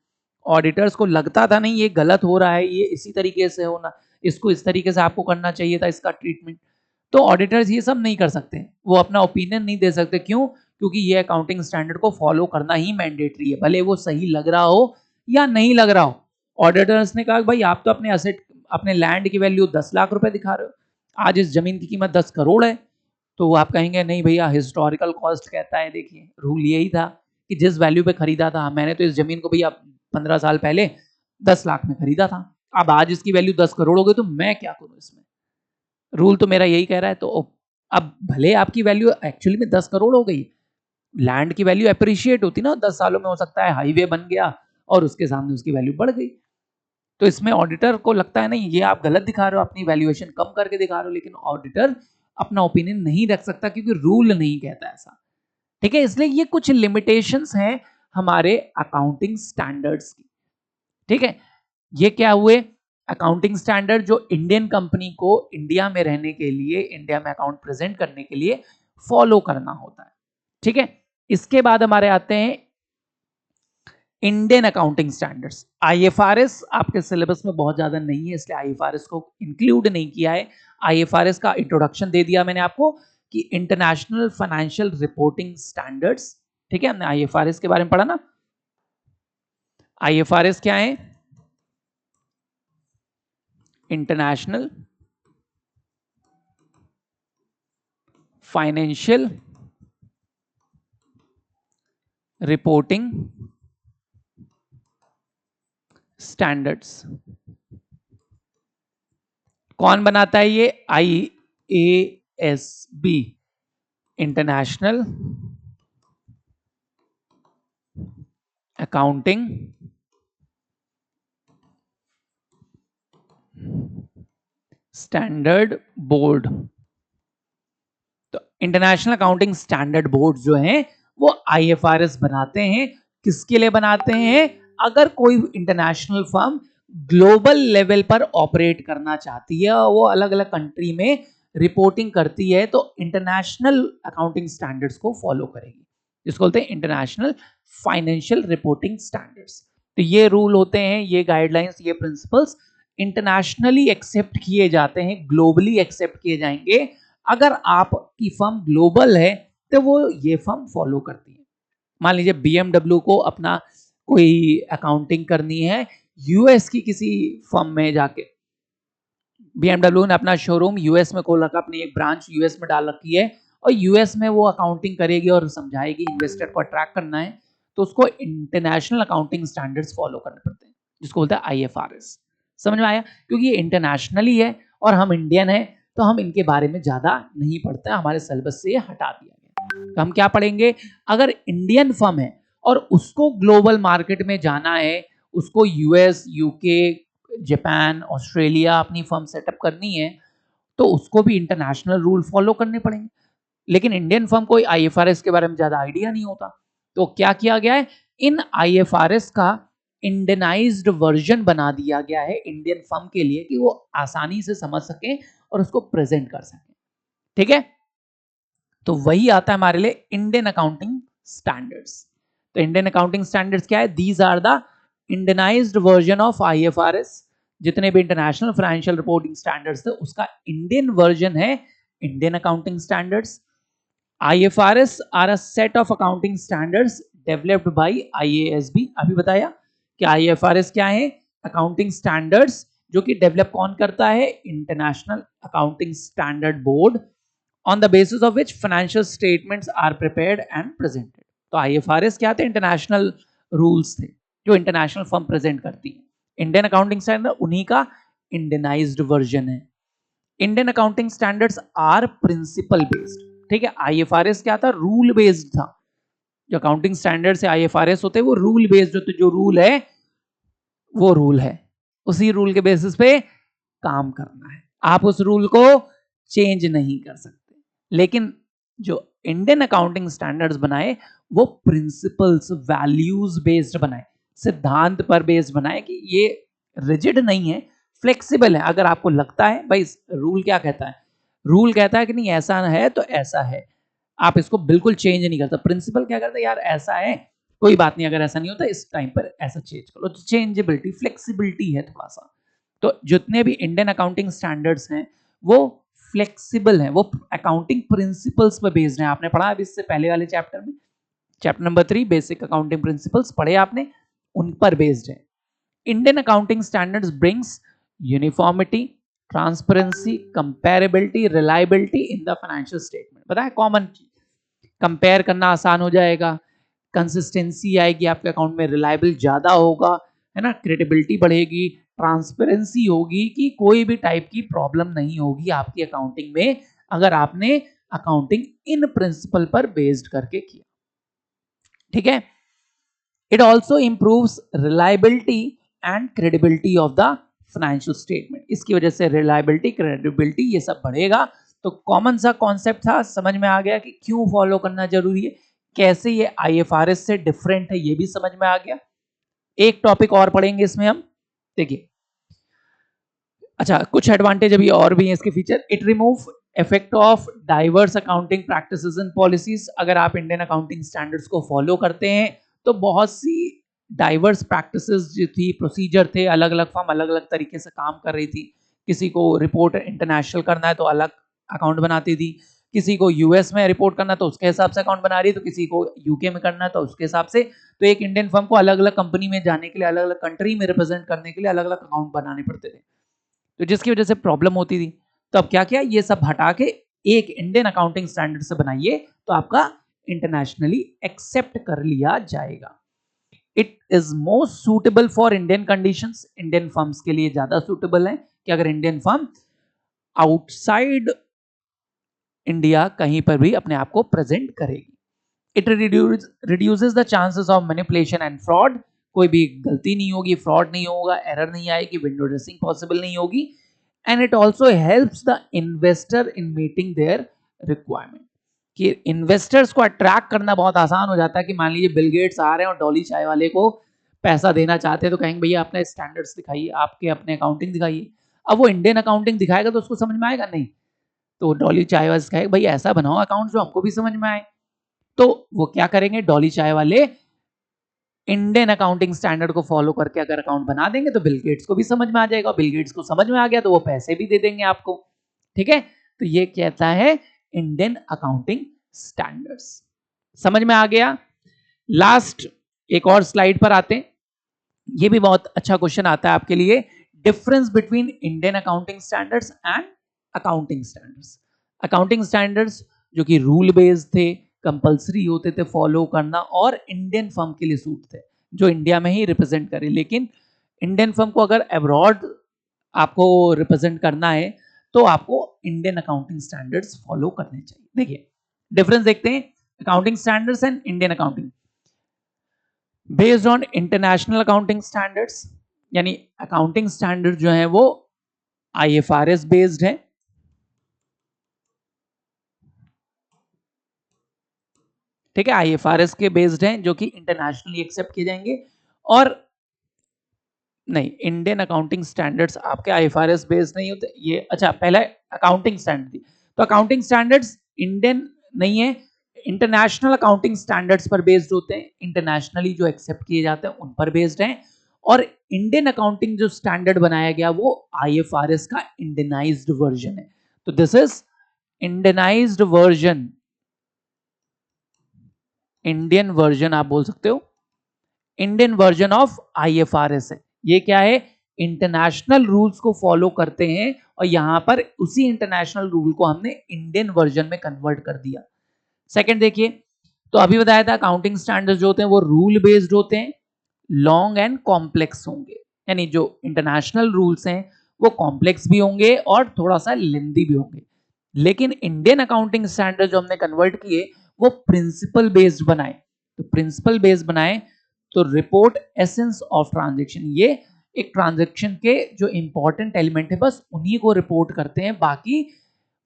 Auditors को लगता था नहीं ये गलत हो रहा है, ये इसी तरीके से होना, इसको इस तरीके से आपको करना चाहिए था, इसका ट्रीटमेंट। तो ऑडिटर्स ये सब नहीं कर सकते, वो अपना ओपिनियन नहीं दे सकते। क्यों? क्योंकि ये अकाउंटिंग स्टैंडर्ड को फॉलो करना ही मैंडेटरी है, भले वो सही लग रहा हो या नहीं लग रहा हो। ऑडिटर्स ने कहा भाई आप तो अपने असेट, अपने लैंड की वैल्यू 10 लाख रुपए दिखा रहे हो, आज इस जमीन की कीमत 10 करोड़ है, तो वो आप कहेंगे नहीं भैया हिस्टोरिकल कॉस्ट कहता है, देखिए रूल यही था कि जिस वैल्यू पे खरीदा था, मैंने तो इस जमीन को भैया 15 साल पहले 10 लाख में खरीदा था, अब आज इसकी वैल्यू 10 करोड़ हो गई तो मैं क्या करूं इसमें, रूल तो मेरा यही कह रहा है। तो अब भले आपकी वैल्यू एक्चुअली में 10 करोड़ हो गई, लैंड की वैल्यू अप्रिशिएट होती ना, 10 सालों में हो सकता है हाईवे बन गया और उसके सामने उसकी वैल्यू बढ़ गई। तो इसमें ऑडिटर को लगता है नहीं ये आप गलत दिखा रहे हो, अपनी वैल्यूएशन कम करके दिखा रहे हो, लेकिन ऑडिटर अपना ओपिनियन नहीं रख सकता क्योंकि रूल नहीं कहता ऐसा। ठीक है, इसलिए ये कुछ लिमिटेशंस हैं हमारे अकाउंटिंग स्टैंडर्ड्स की। ठीक है, ये क्या हुए अकाउंटिंग स्टैंडर्ड जो इंडियन कंपनी को इंडिया में रहने के लिए, इंडिया में अकाउंट प्रेजेंट करने के लिए फॉलो करना होता है। ठीक है, इसके बाद हमारे आते हैं इंडियन अकाउंटिंग स्टैंडर्ड्स। IFRS आपके सिलेबस में बहुत ज्यादा नहीं है इसलिए IFRS को इंक्लूड नहीं किया है। IFRS का इंट्रोडक्शन दे दिया मैंने आपको कि इंटरनेशनल फाइनेंशियल रिपोर्टिंग स्टैंडर्ड्स। ठीक है, हमने IFRS के बारे में पढ़ा ना। IFRS क्या है? International financial reporting standards. कौन बनाता है ये? IASB, international accounting standard board. तो इंटरनेशनल अकाउंटिंग स्टैंडर्ड बोर्ड जो है वो IFRS बनाते हैं। किसके लिए बनाते हैं? अगर कोई इंटरनेशनल फर्म ग्लोबल लेवल पर ऑपरेट करना चाहती है और वो अलग अलग कंट्री में रिपोर्टिंग करती है तो इंटरनेशनल अकाउंटिंग स्टैंडर्ड्स को फॉलो करेगी, जिसको बोलते हैं इंटरनेशनल फाइनेंशियल रिपोर्टिंग स्टैंडर्ड्स। तो ये रूल होते हैं, ये गाइडलाइंस, ये प्रिंसिपल्स इंटरनेशनली एक्सेप्ट किए जाते हैं, ग्लोबली एक्सेप्ट किए जाएंगे। अगर आपकी फर्म ग्लोबल है तो वो ये फर्म फॉलो करती है। मान लीजिए BMW को अपना कोई अकाउंटिंग करनी है US की किसी फर्म में जाके, BMW ने अपना शोरूम US में खोल रखा, अपनी एक ब्रांच US में डाल रखी है और US में वो अकाउंटिंग करेगी और समझाएगी, इन्वेस्टर को अट्रैक्ट करना है तो उसको इंटरनेशनल अकाउंटिंग स्टैंडर्ड्स फॉलो करने पड़ते हैं, जिसको बोलते हैं IFRS। समझ में आया? क्योंकि ये इंटरनेशनली है और हम इंडियन है तो हम इनके बारे में ज्यादा नहीं पढ़ते, हमारे सिलेबस से ये हटा दिया गया। तो हम क्या पढ़ेंगे? अगर इंडियन फर्म है और उसको ग्लोबल मार्केट में जाना है, उसको US, UK, जापान, ऑस्ट्रेलिया अपनी फर्म सेटअप करनी है तो उसको भी इंटरनेशनल रूल फॉलो करने पड़ेंगे। लेकिन इंडियन फर्म को IFRS के बारे में ज्यादा आइडिया नहीं होता, तो क्या किया गया है, इन IFRS का इंडियनाइज्ड वर्जन बना दिया गया है इंडियन फर्म के लिए कि वो आसानी से समझ सके और उसको प्रेजेंट कर सके। ठीक है, तो वही आता है हमारे लिए इंडियन अकाउंटिंग स्टैंडर्ड्स। तो इंडियन अकाउंटिंग स्टैंडर्ड्स क्या है, these are the Indianized version of IFRS। जितने भी इंटरनेशनल फाइनेंशियल रिपोर्टिंग स्टैंडर्ड्स थे उसका इंडियन वर्जन है Indian accounting standards. IFRS are a set of accounting standards developed by IASB। अभी बताया कि IFRS क्या है, अकाउंटिंग स्टैंडर्ड्स जो कि डेवलप कौन करता है, international accounting standard board, on the basis of which financial statements are prepared and presented। तो IFRS क्या थे, इंटरनेशनल रूल्स थे जो इंटरनेशनल फर्म प्रेजेंट करती है। इंडियन अकाउंटिंग स्टैंडर्ड उन्हीं का इंडियनाइज्ड वर्जन है। Indian accounting standards are principle based. ठीक है, IFRS क्या था, रूल बेस्ड था। जो अकाउंटिंग स्टैंडर्ड से IFRS होते हैं वो रूल बेस्ड होते, जो रूल है वो रूल है, उसी रूल के बेसिस पे काम करना है, आप उस रूल को चेंज नहीं कर सकते। लेकिन जो इंडियन अकाउंटिंग स्टैंडर्ड्स बनाए वो प्रिंसिपल्स वैल्यूज बेस्ड बनाए, सिद्धांत पर बेस्ड बनाए कि ये रिजिड नहीं है, फ्लेक्सिबल है। अगर आपको लगता है भाई रूल क्या कहता है, रूल कहता है कि नहीं ऐसा है तो ऐसा है, आप इसको बिल्कुल चेंज नहीं करता। प्रिंसिपल क्या करता है, यार ऐसा है कोई बात नहीं, अगर ऐसा नहीं होता इस टाइम पर ऐसा चेंज करो। तो चेंजेबिलिटी, फ्लेक्सिबिलिटी है थोड़ा सा। तो जितने भी इंडियन अकाउंटिंग स्टैंडर्ड्स हैं वो फ्लेक्सिबल है, वो अकाउंटिंग प्रिंसिपल्स पर बेस्ड है। आपने पढ़ा अभी इससे पहले वाले चैप्टर में, chapter number 3 basic accounting principles पढ़े आपने, उन पर बेस्ड है। Indian accounting standards brings uniformity, transparency, comparability, reliability in the financial statement. पता है कॉमन चीज, कंपेयर करना आसान हो जाएगा, कंसिस्टेंसी आएगी आपके अकाउंट में, रिलायबल ज्यादा होगा, है ना, क्रेडिबिलिटी बढ़ेगी, ट्रांसपेरेंसी होगी कि कोई भी टाइप की प्रॉब्लम नहीं होगी आपकी अकाउंटिंग में अगर आपने अकाउंटिंग इन प्रिंसिपल पर बेस्ड करके किया। ठीक है, it also improves reliability and credibility of the financial statement. इसकी वजह से रिलायबिलिटी, क्रेडिबिलिटी ये सब बढ़ेगा। तो कॉमन सा कॉन्सेप्ट था, समझ में आ गया कि क्यों फॉलो करना जरूरी है, कैसे ये IFRS से डिफरेंट है ये भी समझ में आ गया। एक टॉपिक और पढ़ेंगे इसमें हम, देखिए अच्छा कुछ एडवांटेज अभी और भी है इसके feature. It remove effect of diverse accounting practices and policies. अगर आप इंडियन अकाउंटिंग स्टैंडर्ड्स को फॉलो करते हैं तो बहुत सी डाइवर्स प्रैक्टिसेस जो थी, प्रोसीजर थे, अलग अलग फर्म अलग अलग तरीके से काम कर रही थी। किसी को रिपोर्ट इंटरनेशनल करना है तो अलग अकाउंट बनाती थी, किसी को US में रिपोर्ट करना तो उसके हिसाब से अकाउंट बना रही है, तो किसी को UK में करना है तो उसके हिसाब से। तो एक इंडियन फर्म को अलग अलग कंपनी में जाने के लिए, अलग अलग कंट्री में रिप्रेजेंट करने के लिए अलग अलग अकाउंट बनाने पड़ते थे, तो जिसकी वजह से प्रॉब्लम होती थी। तो अब क्या किया, ये सब हटा के एक इंडियन अकाउंटिंग स्टैंडर्ड से बनाइए तो आपका इंटरनेशनली एक्सेप्ट कर लिया जाएगा। It is most suitable for Indian conditions. Indian firms के लिए ज्यादा सूटेबल है कि अगर इंडियन फर्म आउटसाइड इंडिया कहीं पर भी अपने आप को प्रेजेंट करेगी। It reduces the chances of manipulation and fraud. कोई भी गलती नहीं होगी, फ्रॉड नहीं होगा, एरर नहीं आएगी, विंडो ड्रेसिंग पॉसिबल नहीं होगी। And it also helps the investor in meeting their requirement. कि इन्वेस्टर्स को अट्रैक्ट करना बहुत आसान हो जाता है कि मान लीजिए बिल गेट्स आ रहे हैं और डॉली चाय वाले को पैसा देना चाहते हैं तो कहेंगे भैया अपने स्टैंडर्ड्स दिखाइए, आपके अपने अकाउंटिंग दिखाइए। अब वो इंडियन अकाउंटिंग दिखाएगा तो उसको समझ में आएगा नहीं, तो डॉली चाय वाले कहेगा भैया ऐसा बनाओ अकाउंट जो हमको भी समझ में आए। तो वो क्या करेंगे, डॉली चाय वाले इंडियन अकाउंटिंग स्टैंडर्ड को फॉलो करके अगर अकाउंट बना देंगे तो बिल गेट्स को भी समझ में आ जाएगा, बिल गेट्स को समझ में आ गया तो वो पैसे भी दे देंगे आपको। ठीक है, तो ये कहता है इंडियन अकाउंटिंग स्टैंडर्ड्स। समझ में आ गया। लास्ट एक और स्लाइड पर आते हैं, ये भी बहुत अच्छा क्वेश्चन आता है आपके लिए। Difference between Indian accounting standards and accounting standards. Accounting standards जो कि रूल बेस्ड थे, कंपलसरी होते थे फॉलो करना, और इंडियन फर्म के लिए सूट थे जो इंडिया में ही रिप्रेजेंट करे। लेकिन इंडियन फर्म को अगर अब्रॉड आपको रिप्रेजेंट करना है तो आपको इंडियन अकाउंटिंग स्टैंडर्ड्स फॉलो करने चाहिए। देखिए डिफरेंस देखते हैं, accounting standards and Indian accounting. Based on international accounting standards, यानी अकाउंटिंग स्टैंडर्ड जो है वो IFRS बेस्ड है। इंडियन अकाउंटिंग ठीक है, IFRS के बेस्ड हैं जो कि इंटरनेशनली एक्सेप्ट किए जाएंगे। और नहीं, इंडियन अकाउंटिंग स्टैंडर्ड्स आपके IFRS बेस्ड नहीं होते ये। अच्छा, पहला अकाउंटिंग स्टैंडर्ड थी, तो अकाउंटिंग स्टैंडर्ड्स इंडियन नहीं है, इंटरनेशनल अकाउंटिंग स्टैंडर्ड्स पर बेस्ड होते हैं, इंटरनेशनली जो एक्सेप्ट किए जाते हैं उन पर बेस्ड हैं। और इंडियन अकाउंटिंग जो स्टैंडर्ड बनाया गया वो IFRS का इंडियनाइज्ड वर्जन है। तो this is Indianised version, Indian version आप बोल सकते हो, इंडियन वर्जन ऑफ IFRS है। ये क्या है, इंटरनेशनल रूल्स को फॉलो करते हैं और यहां पर उसी इंटरनेशनल रूल को हमने इंडियन वर्जन में कन्वर्ट कर दिया। सेकंड देखिए, तो अभी बताया था अकाउंटिंग स्टैंडर्ड्स जो होते हैं वो रूल बेस्ड होते हैं, लॉन्ग एंड कॉम्प्लेक्स होंगे, यानी जो इंटरनेशनल रूल्स हैं वो कॉम्प्लेक्स भी होंगे और थोड़ा सा लेंदी भी होंगे। लेकिन इंडियन अकाउंटिंग स्टैंडर्ड जो हमने कन्वर्ट किए वो प्रिंसिपल बेस्ड बनाए। तो प्रिंसिपल बेस्ड बनाए तो रिपोर्ट एसेंस ऑफ ट्रांजैक्शन, ये एक ट्रांजैक्शन के जो इंपॉर्टेंट एलिमेंट है बस उन्हीं को रिपोर्ट करते हैं, बाकी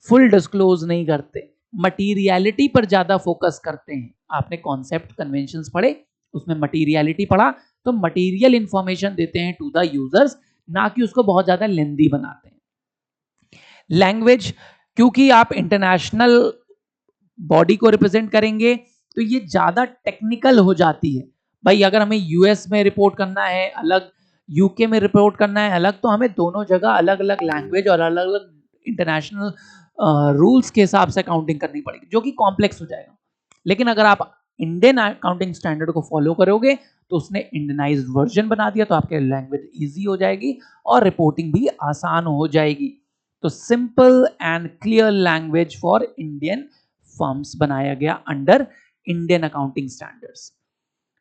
फुल डिस्क्लोज नहीं करते, मटीरियलिटी पर ज्यादा फोकस करते हैं। आपने कॉन्सेप्ट कन्वेंशंस पढ़े, उसमें मटीरियलिटी पढ़ा, तो मटीरियल इंफॉर्मेशन देते हैं टू द यूजर्स, ना कि उसको बहुत ज्यादा लेंदी बनाते हैं। लैंग्वेज, क्योंकि आप इंटरनेशनल बॉडी को रिप्रेजेंट करेंगे तो ये ज्यादा टेक्निकल हो जाती है। भाई अगर हमें यूएस में रिपोर्ट करना है अलग, यूके में रिपोर्ट करना है अलग, तो हमें दोनों जगह अलग अलग लैंग्वेज और अलग अलग इंटरनेशनल रूल्स के हिसाब से अकाउंटिंग करनी पड़ेगी, जो कि कॉम्प्लेक्स हो जाएगा। लेकिन अगर आप इंडियन अकाउंटिंग स्टैंडर्ड को फॉलो करोगे तो उसने इंडियनाइज्ड वर्जन बना दिया, तो आपके लैंग्वेज इजी हो जाएगी और रिपोर्टिंग भी आसान हो जाएगी। तो simple and clear language for Indian firms बनाया गया under Indian accounting standards.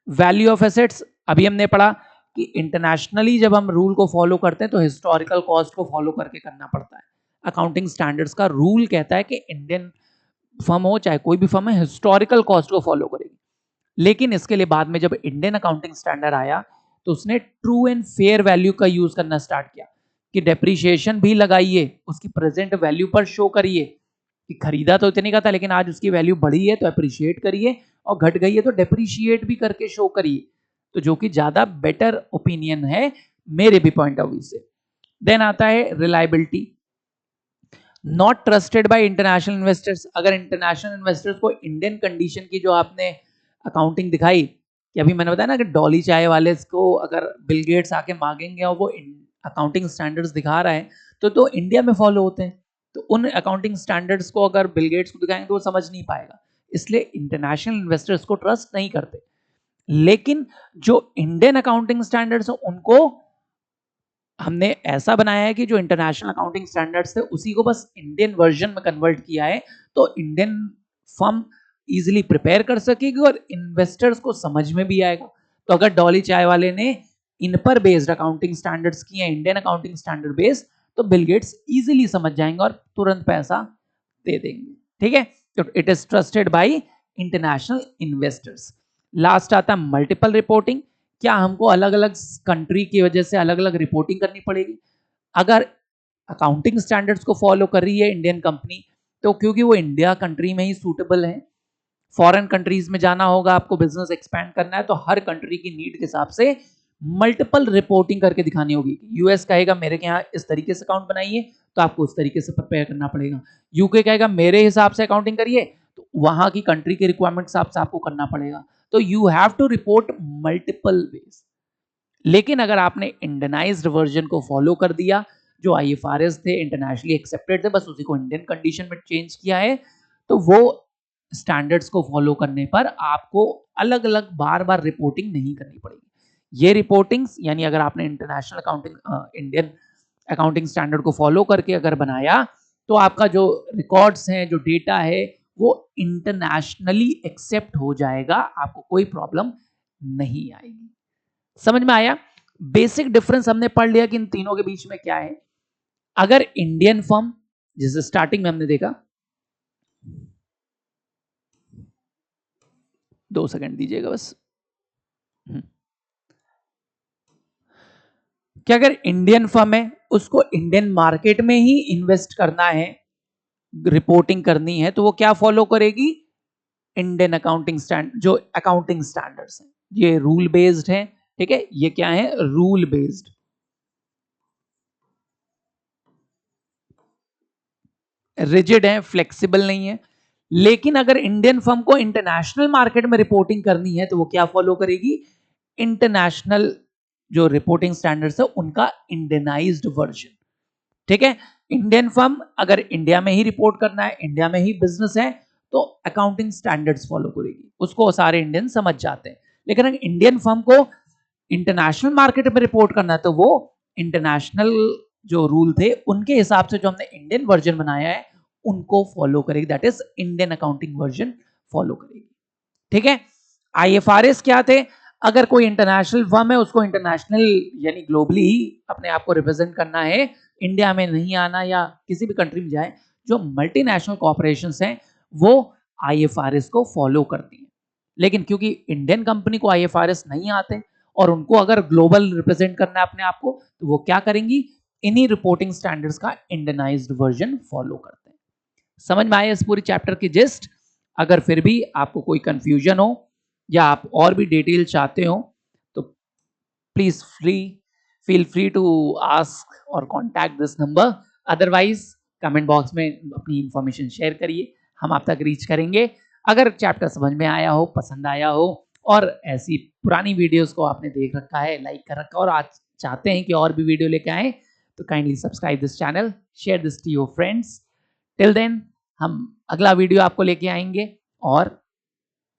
Value of assets, अभी हमने पढ़ा कि इंटरनेशनली जब हम रूल को फॉलो करते हैं तो हिस्टोरिकल कॉस्ट को फॉलो करके करना पड़ता है। अकाउंटिंग स्टैंडर्ड्स का रूल कहता है कि इंडियन फर्म हो चाहे कोई भी फर्म है, हिस्टोरिकल कॉस्ट को फॉलो करेगी। लेकिन इसके लिए बाद में जब इंडियन अकाउंटिंग स्टैंडर्ड आया तो उसने ट्रू एंड फेयर वैल्यू का यूज करना स्टार्ट किया कि डेप्रीशिएशन भी लगाइए, उसकी प्रेजेंट वैल्यू पर शो करिए कि खरीदा तो इतने का था लेकिन आज उसकी वैल्यू बढ़ी है तो अप्रिशिएट करिए, और घट गई है तो डेप्रीशिएट भी करके शो करिए, तो जो कि ज्यादा बेटर ओपिनियन है मेरे भी पॉइंट ऑफ व्यू से। देन आता है reliability, not trusted bye international investors. अगर इंटरनेशनल इन्वेस्टर्स को इंडियन कंडीशन की जो आपने अकाउंटिंग दिखाई कि अभी मैंने बताया ना कि डॉली चाय वाले को अगर बिल गेट्स आके मांगेंगे और वो अकाउंटिंग स्टैंडर्ड्स दिखा रहा है तो इंडिया में फॉलो होते हैं, तो उन अकाउंटिंग स्टैंडर्ड्स को अगर बिल गेट्स को दिखाएंगे तो वो समझ नहीं पाएगा, इसलिए इंटरनेशनल इन्वेस्टर्स को ट्रस्ट नहीं करते। लेकिन जो इंडियन अकाउंटिंग स्टैंडर्ड्स हैं उनको हमने ऐसा बनाया है कि जो इंटरनेशनल अकाउंटिंग स्टैंडर्ड्स थे उसी को बस इंडियन वर्जन में कन्वर्ट किया है, तो इंडियन फर्म इजीली प्रिपेयर कर सकेगी और इन्वेस्टर्स को समझ में भी आएगा। तो अगर डॉली चाय वाले ने इन पर बेस्ड अकाउंटिंग स्टैंडर्ड्स किए हैं, इंडियन अकाउंटिंग स्टैंडर्ड बेस्ड, तो बिल गेट्स इजीली समझ जाएंगे और तुरंत पैसा दे देंगे। ठीक है, तो it is trusted bye international investors. Last आता है मल्टीपल रिपोर्टिंग, क्या हमको अलग अलग कंट्री की वजह से अलग अलग रिपोर्टिंग करनी पड़ेगी? अगर अकाउंटिंग स्टैंडर्ड्स को फॉलो कर रही है इंडियन कंपनी तो क्योंकि वो इंडिया कंट्री में ही सूटेबल है, फॉरेन कंट्रीज में जाना होगा, आपको बिजनेस एक्सपैंड करना है तो हर कंट्री की नीड के हिसाब से मल्टीपल रिपोर्टिंग करके दिखानी होगी। यूएस कहेगा मेरे के यहाँ इस तरीके से अकाउंट बनाइए तो आपको उस तरीके से प्रिपेयर करना पड़ेगा, यूके कहेगा मेरे हिसाब से अकाउंटिंग करिए तो वहां की कंट्री के रिक्वायरमेंट हिसाब से आपको करना पड़ेगा। तो you have to report multiple ways. लेकिन अगर आपने इंडियनाइज्ड वर्जन को फॉलो कर दिया, जो आईएफआरएस थे इंटरनेशनली एक्सेप्टेड थे, बस उसी को इंडियन कंडीशन में चेंज किया है, तो वो स्टैंडर्ड्स को फॉलो करने पर आपको अलग अलग बार बार रिपोर्टिंग नहीं करनी पड़ेगी। ये रिपोर्टिंग्स यानी अगर आपने international accounting Indian accounting standard को फॉलो करके अगर बनाया तो आपका जो रिकॉर्ड्स हैं, जो डेटा है, वो इंटरनेशनली एक्सेप्ट हो जाएगा, आपको कोई प्रॉब्लम नहीं आएगी। समझ में आया? बेसिक डिफरेंस हमने पढ़ लिया कि इन तीनों के बीच में क्या है। अगर इंडियन फर्म, जैसे स्टार्टिंग में हमने देखा, 2 सेकंड दीजिएगा बस, कि अगर इंडियन फर्म है उसको इंडियन मार्केट में ही इन्वेस्ट करना है, रिपोर्टिंग करनी है, तो वो क्या फॉलो करेगी? इंडियन अकाउंटिंग स्टैंड जो अकाउंटिंग स्टैंडर्ड्स हैं ये रूल बेस्ड है, ठीक है, ये क्या है, रूल बेस्ड, रिजिड है, फ्लेक्सिबल नहीं है। लेकिन अगर इंडियन फर्म को इंटरनेशनल मार्केट में रिपोर्टिंग करनी है तो वो क्या फॉलो करेगी, इंटरनेशनल जो रिपोर्टिंग स्टैंडर्ड्स है उनका इंडियनाइज्ड वर्जन, ठीक है। इंडियन फर्म अगर इंडिया में ही रिपोर्ट करना है, इंडिया में ही बिजनेस है, तो अकाउंटिंग स्टैंडर्ड्स फॉलो करेगी, उसको सारे इंडियन समझ जाते हैं। लेकिन अगर इंडियन फर्म को इंटरनेशनल मार्केट में रिपोर्ट करना है तो वो इंटरनेशनल जो रूल थे उनके हिसाब से जो हमने इंडियन वर्जन बनाया है उनको फॉलो करेगी, that is Indian accounting version follow करेगी, ठीक है। आईएफआरएस क्या थे, अगर कोई इंटरनेशनल फर्म है उसको इंटरनेशनल यानी ग्लोबली ही अपने आप को रिप्रेजेंट करना है, इंडिया में नहीं आना या किसी भी कंट्री में जाए, जो मल्टीनेशनल कॉर्पोरेशंस हैं वो आईएफआरएस को फॉलो करती हैं। लेकिन क्योंकि इंडियन कंपनी को आईएफआरएस नहीं आते और उनको अगर ग्लोबल रिप्रेजेंट करना है अपने आप को, तो वो क्या करेंगी, इन्हीं रिपोर्टिंग स्टैंडर्ड्स का इंडियनाइज्ड वर्जन फॉलो करते हैं। समझ में आया इस पूरी चैप्टर की जिस्ट? अगर फिर भी आपको कोई कंफ्यूजन हो या आप और भी डिटेल चाहते हो तो please feel free to ask और contact this number. Otherwise comment box में अपनी इंफॉर्मेशन शेयर करिए, हम आप तक रीच करेंगे। अगर चैप्टर समझ में आया हो, पसंद आया हो और ऐसी पुरानी वीडियोस को आपने देख रखा है, लाइक कर रखा है और आज चाहते हैं कि और भी वीडियो लेके आए, तो kindly subscribe this channel, share this to your friends. Till then हम अगला वीडियो आपको लेके आएंगे और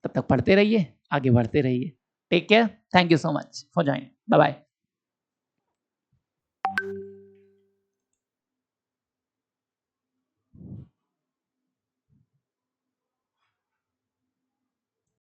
तब तक पढ़ते रहिए, आगे बढ़ते रहिए। Take care, thank you so much for joining, bye bye.